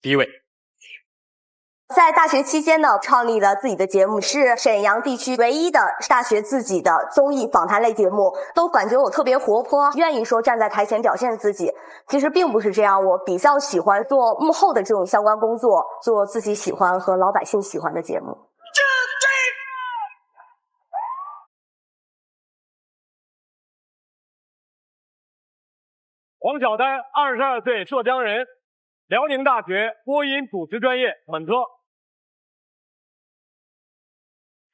第一位。在大学期间呢，创立了自己的节目，是沈阳地区唯一的大学自己的综艺访谈类节目，都感觉我特别活泼，愿意说站在台前表现自己。其实并不是这样，我比较喜欢做幕后的这种相关工作，做自己喜欢和老百姓喜欢的节目。黄晓丹，22岁，浙江人，辽宁大学播音主持专业本科。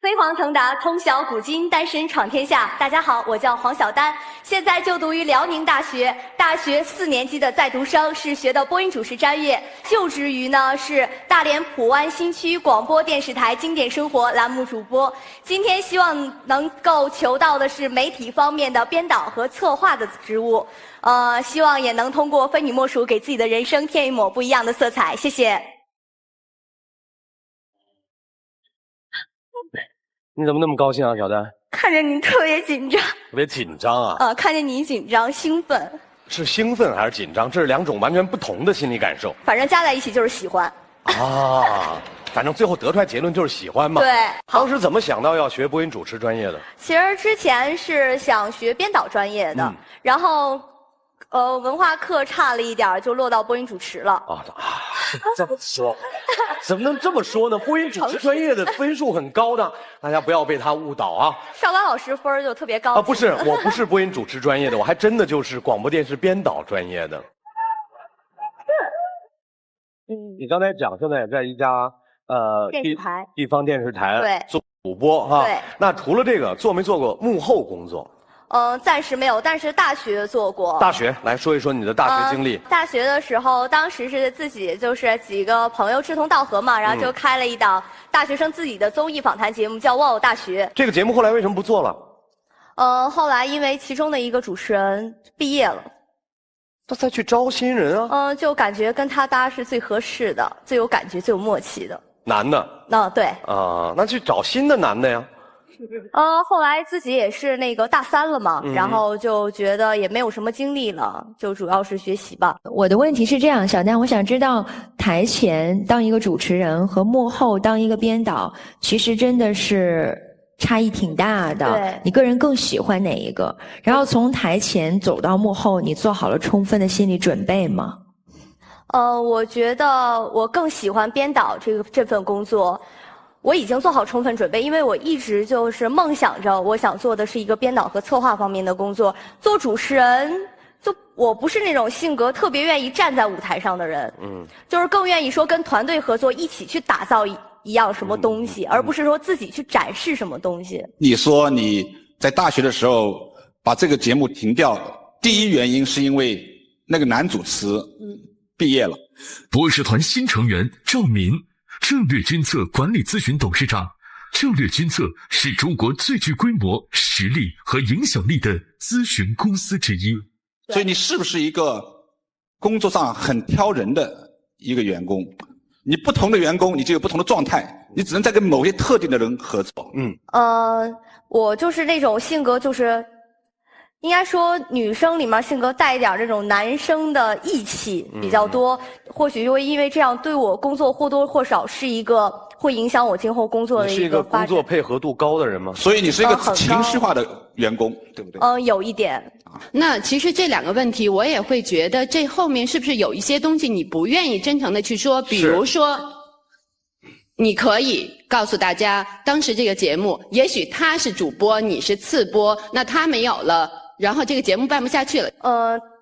飞黄腾达，通晓古今，单身闯天下。大家好，我叫黄晓丹，现在就读于辽宁大学，大学4年级的在读生，是学的播音主持专业，就职于呢是大连普湾新区广播电视台经典生活栏目主播。今天希望能够求到的是媒体方面的编导和策划的职务，希望也能通过非你莫属给自己的人生添一抹不一样的色彩。谢谢。你怎么那么高兴啊，小丹？看着你特别紧张。特别紧张啊？看着你紧张，兴奋。是兴奋还是紧张？这是2种完全不同的心理感受。反正加在一起就是喜欢。啊，反正最后得出来结论就是喜欢嘛。对。当时怎么想到要学播音主持专业的？其实之前是想学编导专业的，然后文化课差了一点，就落到播音主持了。这么说，怎么能这么说呢？播音主持专业的分数很高的，大家不要被他误导啊。邵刚老师分就特别高。不是，我不是播音主持专业的，我还真的就是广播电视编导专业的。你刚才讲现在也在一家电视台地方电视台对做主播哈。对。那除了这个，做没做过幕后工作？暂时没有，但是大学做过。大学来说一说你的大学经历。大学的时候，当时是自己就是几个朋友志同道合嘛，然后就开了一档大学生自己的综艺访谈节目，叫《哇哦大学》。这个节目后来为什么不做了？后来因为其中的一个主持人毕业了，那再去招新人啊。就感觉跟他搭是最合适的，最有感觉、最有默契的。男的？对。那去找新的男的呀。后来自己也是那个大3了嘛，然后就觉得也没有什么精力了，就主要是学习吧。我的问题是这样，小丹，我想知道台前当一个主持人和幕后当一个编导，其实真的是差异挺大的。对。你个人更喜欢哪一个？然后从台前走到幕后，你做好了充分的心理准备吗？我觉得我更喜欢编导这份工作。我已经做好充分准备，因为我一直就是梦想着，我想做的是一个编导和策划方面的工作。做主持人，我不是那种性格特别愿意站在舞台上的人，就是更愿意说跟团队合作，一起去打造一样什么东西，而不是说自己去展示什么东西。你说你在大学的时候把这个节目停掉，第一原因是因为那个男主持毕业了。博士团新成员赵民。战略军策管理咨询董事长。战略军策是中国最具规模、实力和影响力的咨询公司之一。所以你是不是一个工作上很挑人的一个员工？你不同的员工，你就有不同的状态，你只能在跟某些特定的人合作。我就是那种性格，就是应该说女生里面性格带一点这种男生的义气比较多，或许就会因为这样对我工作或多或少是一个会影响我今后工作的一个发展。你是一个工作配合度高的人吗？所以你是一个情绪化的员工，对不对？有一点。那其实这2个问题，我也会觉得这后面是不是有一些东西你不愿意真诚的去说？比如说，你可以告诉大家，当时这个节目，也许他是主播，你是次播，那他没有了。然后这个节目办不下去了。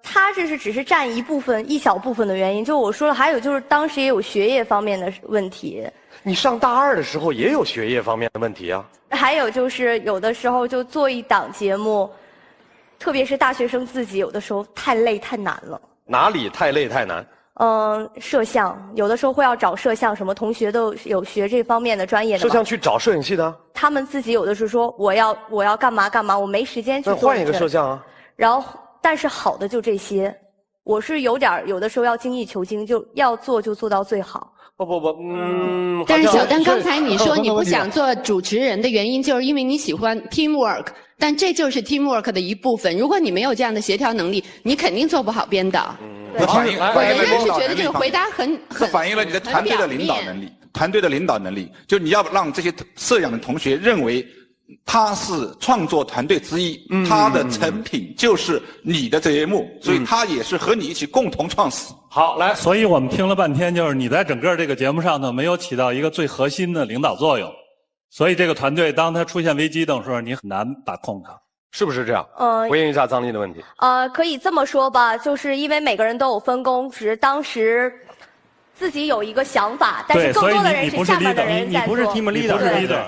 他这是只是占一小部分的原因，就我说了，还有就是当时也有学业方面的问题。你上大2的时候也有学业方面的问题啊。还有就是有的时候就做一档节目，特别是大学生自己有的时候太累太难了。哪里太累太难？摄像有的时候会要找摄像，什么同学都有学这方面的专业的。摄像去找摄影系的？他们自己有的是说我要干嘛干嘛，我没时间去做。那换一个摄像啊。然后，但是好的就这些，我是有的时候要精益求精，就要做就做到最好。但是小丹，刚才你说你不想做主持人的原因，就是因为你喜欢 teamwork， 但这就是 teamwork 的一部分。如果你没有这样的协调能力，你肯定做不好编导。这反映我仍然是觉得这个回答这反映了你的团队的领导能力。团队的领导能力，就你要让这些摄养的同学认为他是创作团队之一，他的成品就是你的节目，所以他也是和你一起共同创始。好，来，所以我们听了半天，就是你在整个这个节目上呢，没有起到一个最核心的领导作用，所以这个团队当它出现危机的时候，你很难把控它。是不是这样？回应一下张丽的问题。可以这么说吧，就是因为每个人都有分工，只是当时自己有一个想法，但是更多的人是下面的人在做。你不是 team leader，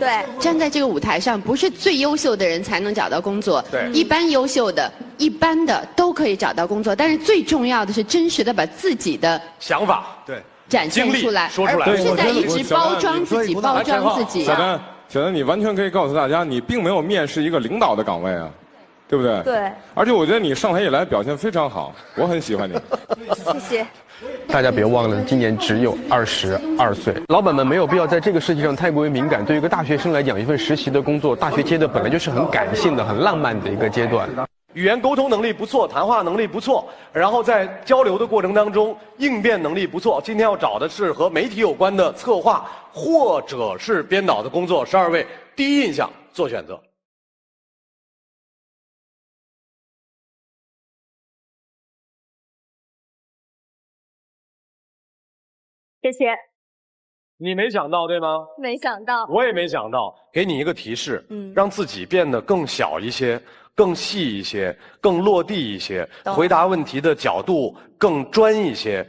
对，站在这个舞台上，不是最优秀的人才能找到工作，对，一般优秀的、一般的都可以找到工作，但是最重要的是真实的把自己的想法对展现出来，说出来，而不是在一直包装自己、包装自己。小丹，你完全可以告诉大家，你并没有面试一个领导的岗位啊，对不对？对。而且我觉得你上台以来表现非常好，我很喜欢你。谢谢。大家别忘了，今年只有22岁，老板们没有必要在这个事情上太过于敏感。对于一个大学生来讲，一份实习的工作，大学阶段本来就是很感性的、很浪漫的一个阶段。语言沟通能力不错，谈话能力不错，然后在交流的过程当中应变能力不错。今天要找的是和媒体有关的策划或者是编导的工作，12位第一印象做选择。谢谢。你没想到对吗？没想到。我也没想到。给你一个提示，让自己变得更小一些，更细一些，更落地一些，回答问题的角度更专一些，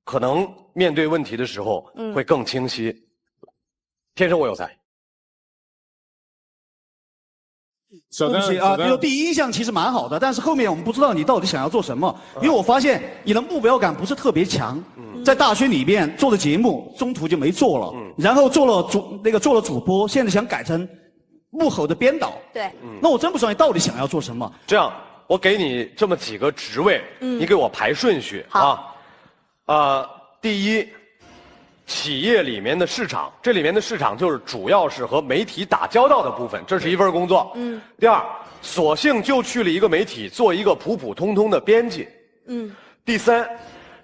可能面对问题的时候会更清晰。天生我有才。对不起啊，就第一印象其实蛮好的，但是后面我们不知道你到底想要做什么，因为我发现你的目标感不是特别强。在大学里面做的节目中途就没做了，然后做了主播，现在想改成幕后的编导。对，那我真不知道你到底想要做什么。这样，我给你这么几个职位，你给我排顺序啊。第一，企业里面的市场，这里面的市场就是主要是和媒体打交道的部分，这是一份工作。第二，索性就去了一个媒体，做一个普普通通的编辑。第三，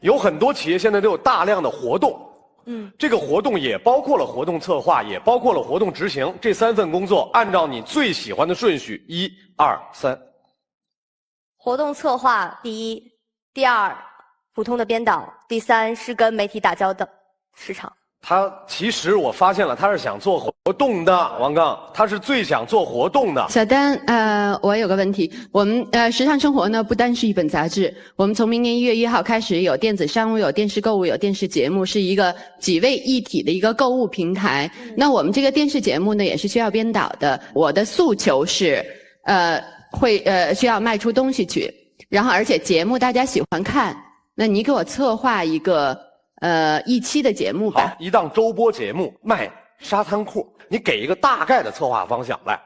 有很多企业现在都有大量的活动。这个活动也包括了活动策划，也包括了活动执行。这3份工作，按照你最喜欢的顺序，1、2、3。活动策划第一，第二，普通的编导，第三是跟媒体打交道市场。他其实我发现了，他是想做活动的，王刚，他是最想做活动的。小丹，我有个问题，我们时尚生活呢不单是一本杂志，我们从明年1月1号开始有电子商务、有电视购物、有电视节目，是一个几位一体的一个购物平台。那我们这个电视节目呢也是需要编导的。我的诉求是，需要卖出东西去，然后而且节目大家喜欢看，那你给我策划一个一期的节目吧。好，一档周播节目卖沙滩裤，你给一个大概的策划方向来。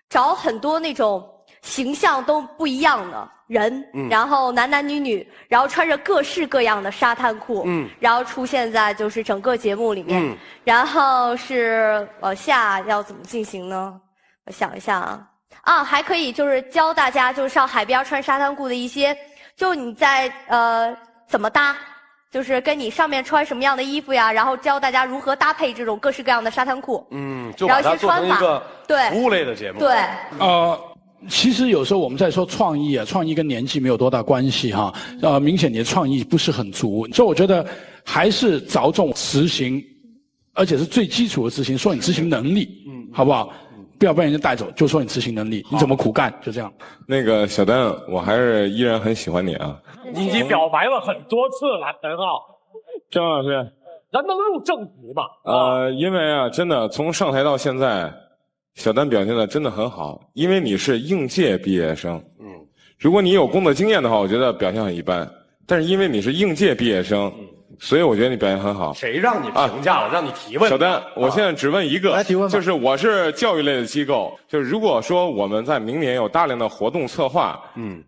找很多那种形象都不一样的人，然后男男女女，然后穿着各式各样的沙滩裤，然后出现在就是整个节目里面，然后是往下要怎么进行呢？我想一下还可以就是教大家就是上海边穿沙滩裤的一些，就你在怎么搭。就是跟你上面穿什么样的衣服呀，然后教大家如何搭配这种各式各样的沙滩裤。就把它做成一个服务类的节目。对。其实有时候我们在说创意啊，创意跟年纪没有多大关系哈。明显你的创意不是很足，所以我觉得还是着重执行，而且是最基础的执行，说你执行能力，好不好？不要被人家带走，就说你执行能力，你怎么苦干，就这样。那个小丹，我还是依然很喜欢你啊。你已经表白了很多次了，陈浩。张老师，咱能入正题吗？因为啊，真的从上台到现在，小丹表现的真的很好。因为你是应届毕业生，如果你有工作经验的话，我觉得表现很一般。但是因为你是应届毕业生，所以我觉得你表现很好。谁让你评价了？让你提问。小丹，我现在只问一个，来提问吧。就是我是教育类的机构，就是如果说我们在明年有大量的活动策划，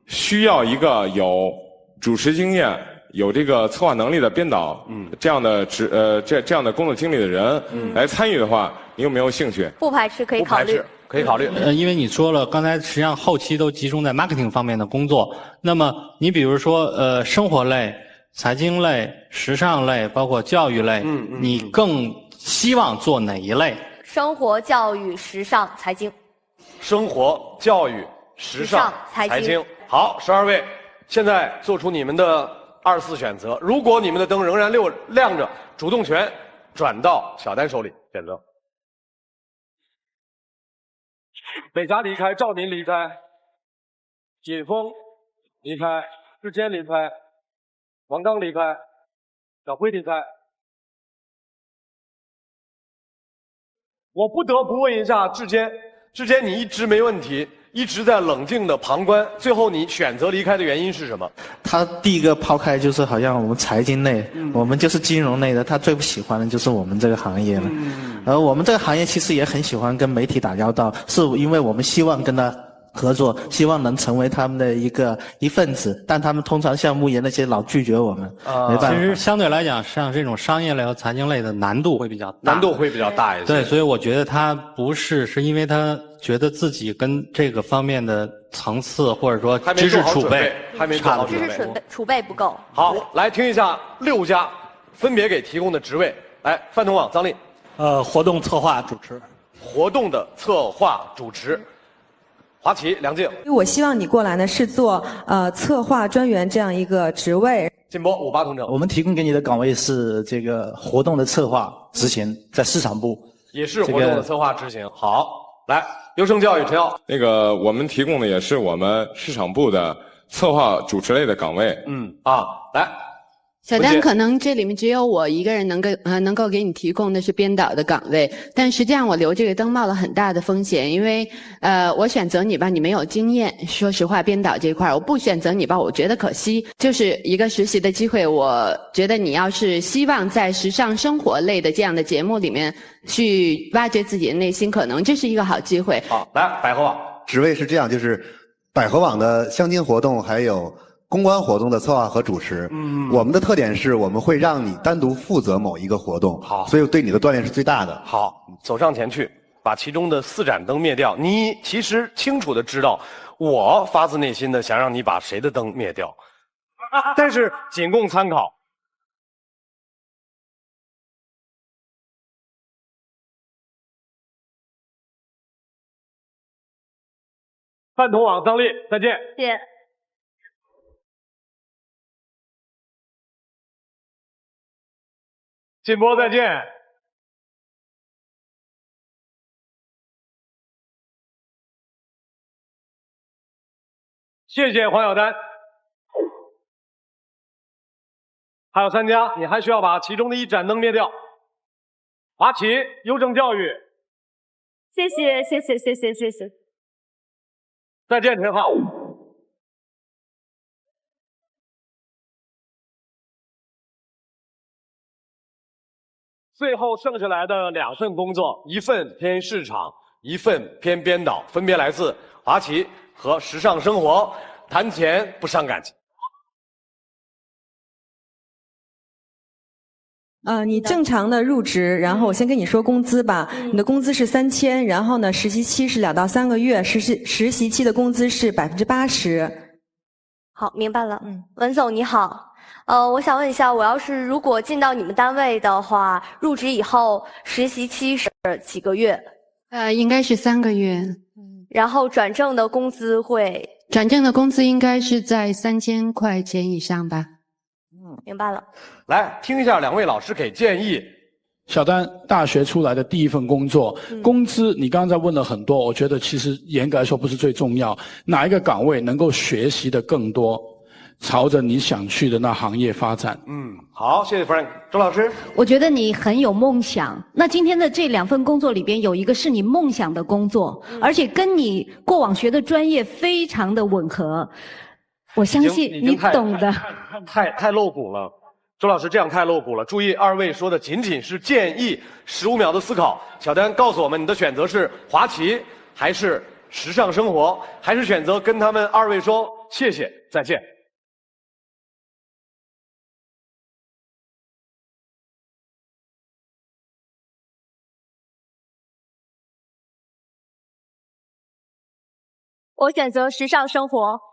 需要一个有主持经验、有这个策划能力的编导，这样的这样的工作经历的人，来参与的话，你有没有兴趣？不排斥，可以考虑。可以考虑。因为你说了，刚才实际上后期都集中在 marketing 方面的工作。那么你比如说生活类、财经类、时尚类，包括教育类，你更希望做哪一类？生活、教育、时尚、财经。生活、教育、时尚、财经。好，12位，现在做出你们的24选择。如果你们的灯仍然亮着，主动权转到小丹手里，选择。北嘉离开，赵宁离开，锦峰离开，志坚离开，王刚离开，小辉离开。我不得不问一下志坚，你一直没问题，一直在冷静的旁观，最后你选择离开的原因是什么？他第一个抛开就是好像我们财经类，我们就是金融类的，他最不喜欢的就是我们这个行业了。而我们这个行业其实也很喜欢跟媒体打交道，是因为我们希望跟他合作，希望能成为他们的一份子，但他们通常像牧野那些老拒绝我们，没办法。其实相对来讲，像这种商业类和财经类的难度会比较大，难度会比较大一些。对，所以我觉得他不是因为他觉得自己跟这个方面的层次或者说知识储备还没做好准备，知识储备不够。好，来听一下6家分别给提供的职位。来，饭桶网张丽。活动策划主持。活动的策划主持。华旗梁静。我希望你过来呢是做策划专员这样一个职位。金波58同城。我们提供给你的岗位是这个活动的策划执行，在市场部。也是活动的策划执行。好，来优胜教育陈耀。我们提供的也是我们市场部的策划主持类的岗位。来。小丹，可能这里面只有我一个人能够给你提供的是编导的岗位，但实际上我留这个灯冒了很大的风险，因为我选择你吧，你没有经验，说实话，编导这块我不选择你吧，我觉得可惜，就是一个实习的机会，我觉得你要是希望在时尚生活类的这样的节目里面去挖掘自己的内心，可能这是一个好机会。好，来百合网职位是这样，就是百合网的相亲活动还有公关活动的策划和主持，我们的特点是我们会让你单独负责某一个活动，好，所以对你的锻炼是最大的。好，走上前去，把其中的4盏灯灭掉。你其实清楚的知道，我发自内心的想让你把谁的灯灭掉，但是仅供参考。饭桶网张丽，再见。谢谢。金波再见。谢谢黄晓丹。还有3家，你还需要把其中的1盏灯灭掉。华旗、优胜教育。谢谢。再见，陈浩。最后剩下来的2份工作，一份偏市场，一份偏编导，分别来自华旗和时尚生活。谈钱不伤感情。你正常的入职，然后我先跟你说工资吧。你的工资是3000，然后呢，实习期是2到3个月，实习期的工资是80%。好，明白了。文总你好。我想问一下，我要是如果进到你们单位的话，入职以后实习期是几个月？应该是3个月。然后转正的工资会？转正的工资应该是在3000块钱以上吧。明白了。来听一下2位老师给建议。小丹大学出来的第一份工作，工资你刚才问了很多，我觉得其实严格来说不是最重要，哪一个岗位能够学习的更多，朝着你想去的那行业发展。好，谢谢 Frank。周老师，我觉得你很有梦想。那今天的这2份工作里边，有一个是你梦想的工作，而且跟你过往学的专业非常的吻合。我相信你懂的。太露骨了。周老师这样太露骨了，注意2位说的仅仅是建议，15秒的思考。小丹告诉我们，你的选择是华旗还是时尚生活，还是选择跟他们2位说谢谢再见。我选择时尚生活。